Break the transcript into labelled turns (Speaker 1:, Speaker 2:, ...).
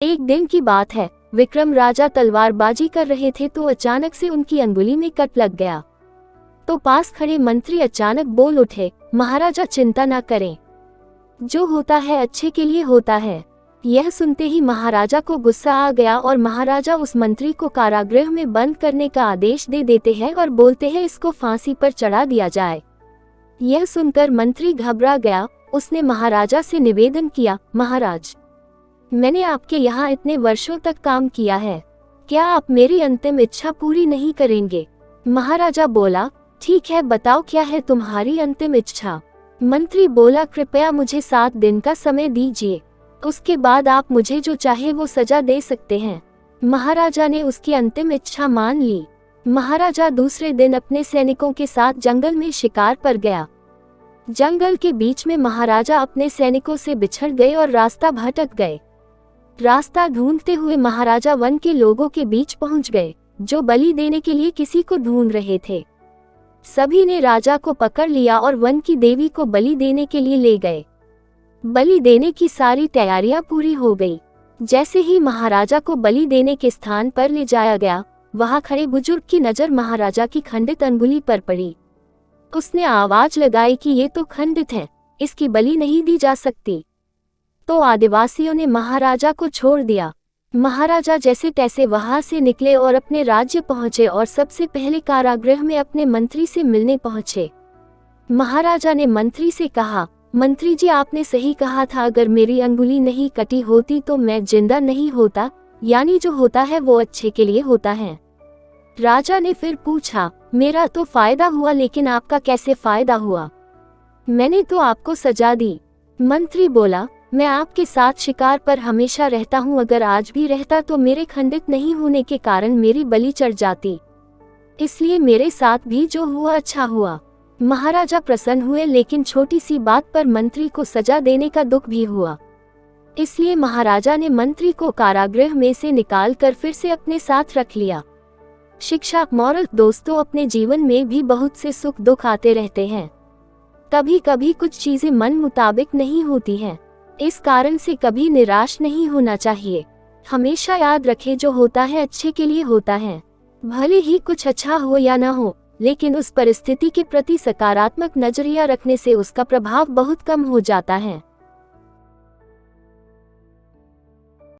Speaker 1: एक दिन की बात है, विक्रम राजा तलवारबाजी कर रहे थे तो अचानक से उनकी अंगुली में कट लग गया। तो पास खड़े मंत्री अचानक बोल उठे, महाराजा चिंता न करें, जो होता है अच्छे के लिए होता है। यह सुनते ही महाराजा को गुस्सा आ गया और महाराजा उस मंत्री को कारागृह में बंद करने का आदेश दे देते हैं और बोलते हैं इसको फांसी पर चढ़ा दिया जाए। यह सुनकर मंत्री घबरा गया। उसने महाराजा से निवेदन किया, महाराज, मैंने आपके यहाँ इतने वर्षों तक काम किया है, क्या आप मेरी अंतिम इच्छा पूरी नहीं करेंगे? महाराजा बोला, ठीक है, बताओ क्या है तुम्हारी अंतिम इच्छा? मंत्री बोला, कृपया मुझे 7 दिन का समय दीजिए, उसके बाद आप मुझे जो चाहे वो सजा दे सकते हैं। महाराजा ने उसकी अंतिम इच्छा मान ली। महाराजा दूसरे दिन अपने सैनिकों के साथ जंगल में शिकार पर गया। जंगल के बीच में महाराजा अपने सैनिकों से बिछड़ गए और रास्ता भटक गए। रास्ता ढूंढते हुए महाराजा वन के लोगों के बीच पहुंच गए, जो बलि देने के लिए किसी को ढूंढ रहे थे। सभी ने राजा को पकड़ लिया और वन की देवी को बलि देने के लिए ले गए। बलि देने की सारी तैयारियां पूरी हो गई। जैसे ही महाराजा को बलि देने के स्थान पर ले जाया गया, वहां खड़े बुजुर्ग की नजर महाराजा की खंडित अंगुली पर पड़ी। उसने आवाज लगाई कि ये तो खंडित है, इसकी बलि नहीं दी जा सकती। तो आदिवासियों ने महाराजा को छोड़ दिया। महाराजा जैसे तैसे वहां से निकले और अपने राज्य पहुंचे और सबसे पहले कारागृह में अपने मंत्री से मिलने पहुंचे। महाराजा ने मंत्री से कहा, मंत्री जी, आपने सही कहा था, अगर मेरी अंगुली नहीं कटी होती तो मैं जिंदा नहीं होता, यानी जो होता है वो अच्छे के लिए होता है। राजा ने फिर पूछा, मेरा तो फायदा हुआ, लेकिन आपका कैसे फायदा हुआ? मैंने तो आपको सजा दी। मंत्री बोला, मैं आपके साथ शिकार पर हमेशा रहता हूँ, अगर आज भी रहता तो मेरे खंडित नहीं होने के कारण मेरी बलि चढ़ जाती, इसलिए मेरे साथ भी जो हुआ अच्छा हुआ। महाराजा प्रसन्न हुए, लेकिन छोटी सी बात पर मंत्री को सजा देने का दुख भी हुआ। इसलिए महाराजा ने मंत्री को कारागृह में से निकालकर फिर से अपने साथ रख लिया। शिक्षा मोरल दोस्तों, अपने जीवन में भी बहुत से सुख दुख आते रहते हैं। कभी कभी कुछ चीजें मन मुताबिक नहीं होती हैं, इस कारण से कभी निराश नहीं होना चाहिए। हमेशा याद रखें, जो होता है अच्छे के लिए होता है। भले ही कुछ अच्छा हो या ना हो, लेकिन उस परिस्थिति के प्रति सकारात्मक नजरिया रखने से उसका प्रभाव बहुत कम हो जाता है।